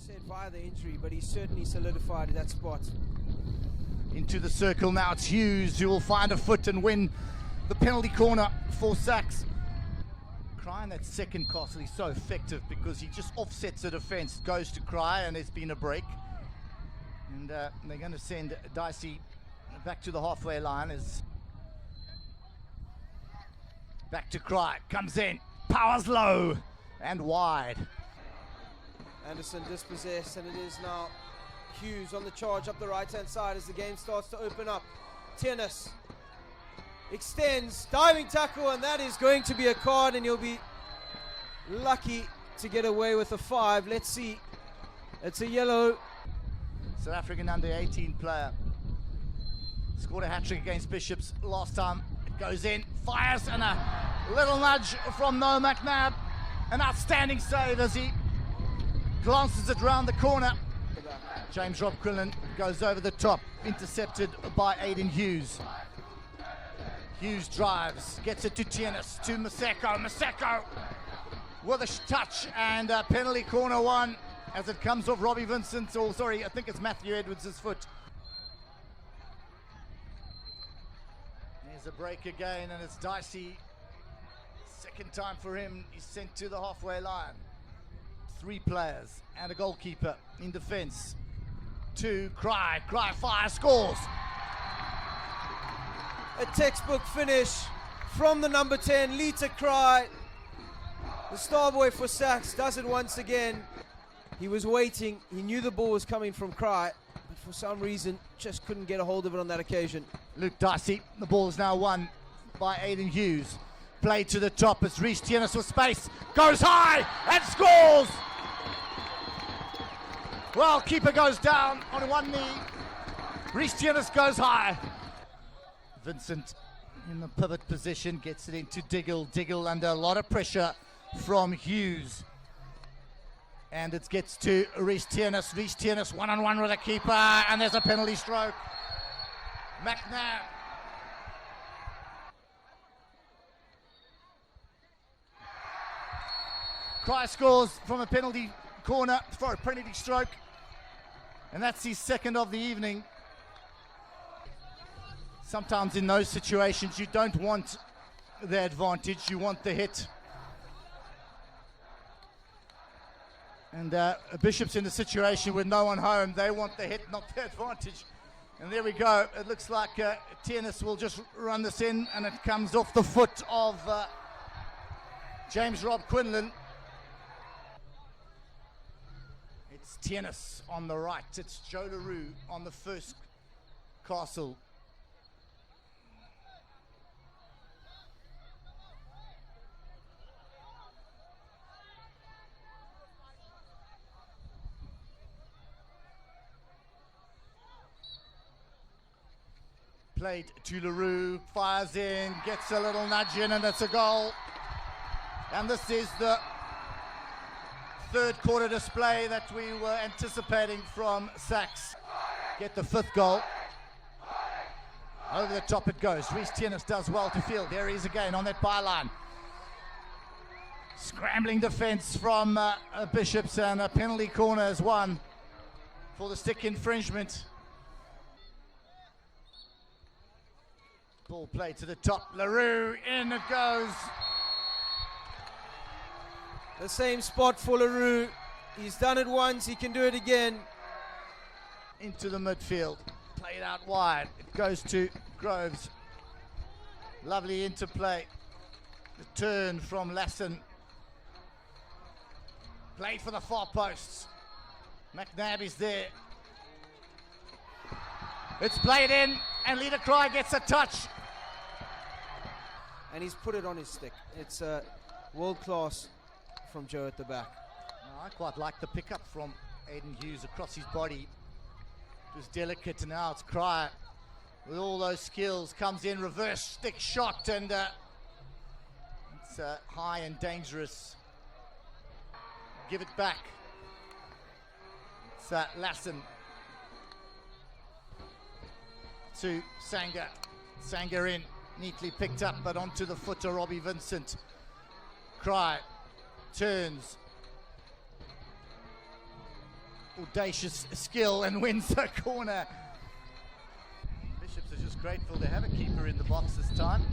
said via the injury, but he's certainly solidified that spot. Into the circle now, it's Hughes who will find a foot and win the penalty corner for SACS. Cry in that second castle, he's so effective because he just offsets the defence, goes to Cry, and there's been a break. And they're going to send Dicey back to the halfway line. As back to Cry, comes in, powers low and wide. Anderson dispossessed, and it is now Hughes on the charge up the right-hand side as the game starts to open up. Tienes extends, diving tackle, and that is going to be a card, and he'll be lucky to get away with a 5. Let's see. It's a yellow. South African under-18 player. Scored a hat-trick against Bishops last time. It goes in, fires, and a little nudge from Noah McNabb. An outstanding save as he glances it round the corner. James Rob Quinlan goes over the top, intercepted by Aiden Hughes. Hughes drives, gets it to Tienes, to Maseko. Maseko with a touch, and penalty corner 1 as it comes off Robbie Vincent, or sorry, I think it's Matthew Edwards' foot. There's a break again, and it's Dicey. Second time for him, he's sent to the halfway line. 3 players and a goalkeeper in defence. 2, Cry fire, scores. A textbook finish from the number 10, Lita Cry. The star boy for SACS does it once again. He was waiting, he knew the ball was coming from Cry, but for some reason just couldn't get a hold of it on that occasion. Luke Dicey, the ball is now won by Aiden Hughes. Played to the top as Reece Tienes with space, goes high and scores! Well, keeper goes down on one knee. Reece Tienes goes high. Vincent in the pivot position, gets it into Diggle. Diggle under a lot of pressure from Hughes. And it gets to Reece Tienes. Reece Tienes one-on-one with a keeper, and there's a penalty stroke. McNabb. Cry scores from a penalty corner for a penalty stroke. And that's his second of the evening. Sometimes in those situations you don't want the advantage, you want the hit. And Bishop's in a situation with no one home. They want the hit, not the advantage. And there we go. It looks like Tienes will just run this in, and it comes off the foot of James Rob Quinlan. It's Tienes on the right. It's Joe LaRue on the first castle. Played to LaRue, fires in, gets a little nudge in, and it's a goal. And this is the third quarter display that we were anticipating from SACS. Get the 5th goal. Over the top it goes. Reece Tienes does well to field. There he is again on that byline. Scrambling defence from Bishops, and a penalty corner is won for the stick infringement. Ball played to the top. LaRue, in it goes. The same spot for LaRue. He's done it once, he can do it again. Into the midfield. Played out wide. It goes to Groves. Lovely interplay. The turn from Lassen. Played for the far posts. McNabb is there. It's played in, and Lita Cry gets a touch. And he's put it on his stick. It's world class from Joe at the back. I quite like the pickup from Aiden Hughes across his body. It was delicate, and now it's Cry with all those skills. Comes in, reverse stick shot, and it's high and dangerous. Give it back. It's Lassen to Sanger. Sanger in, neatly picked up, but onto the foot of Robbie Vincent. Cry turns. audacious skill and wins the corner. Bishops are just grateful to have a keeper in the box this time.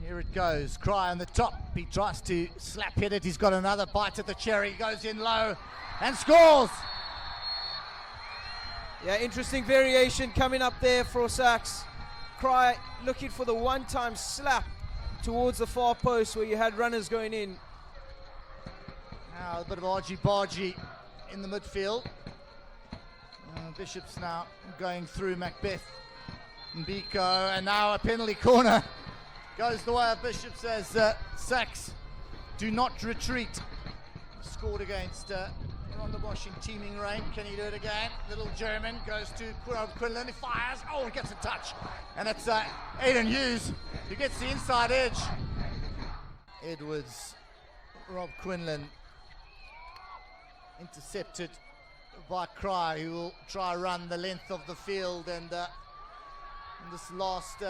Here it goes, Cry on the top. He tries to slap hit it. He's got another bite at the cherry. Goes in low and scores. Yeah, interesting variation coming up there for SACS. Cry looking for the one-time slap towards the far post where you had runners going in. Now a bit of argy-bargy in the midfield. Bishops now going through Macbeth and Biko, and now a penalty corner. Goes the way of Bishops as SACS do not retreat. Scored against Rondebosch in teaming rain. Can he do it again? Little German goes to Quinlan. He fires. Oh, he gets a touch. And it's Aidan Hughes who gets the inside edge. Edwards, Rob Quinlan intercepted by Cry, who will try run the length of the field. And in this last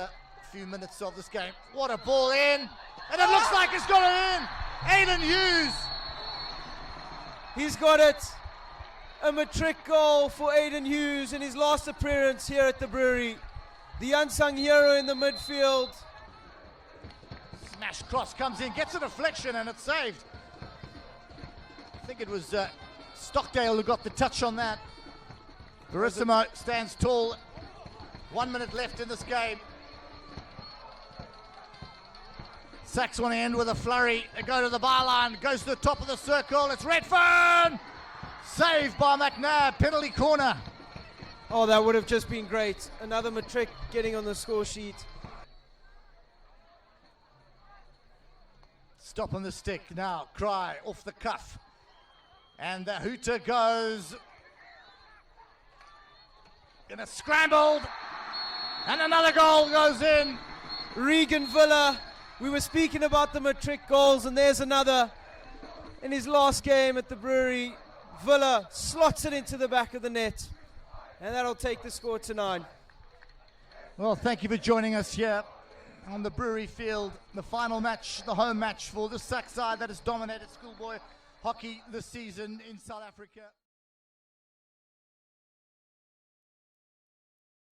few minutes of this game, what a ball in, and it looks like he's got it in. Aidan Hughes, he's got it. A matric goal for Aidan Hughes in his last appearance here at the Brewery. The unsung hero in the midfield. Smash cross comes in, gets a deflection, and it's saved. I think it was Stockdale who got the touch on that. Verissimo stands tall. 1 minute left in this game. SACS want to end with a flurry. They go to the byline, goes to the top of the circle. It's Redfern! Saved by McNabb, penalty corner. Oh, that would have just been great. Another matric getting on the score sheet. Stop on the stick now, Cry off the cuff. And the hooter goes. And it's scrambled. And another goal goes in. Regan Villa. We were speaking about the matric goals, and there's another. In his last game at the Brewery, Villa slots it into the back of the net. And that'll take the score to 9. Well, thank you for joining us here on the Brewery field. The final match, the home match for the SACS side that has dominated schoolboy hockey this season in South Africa.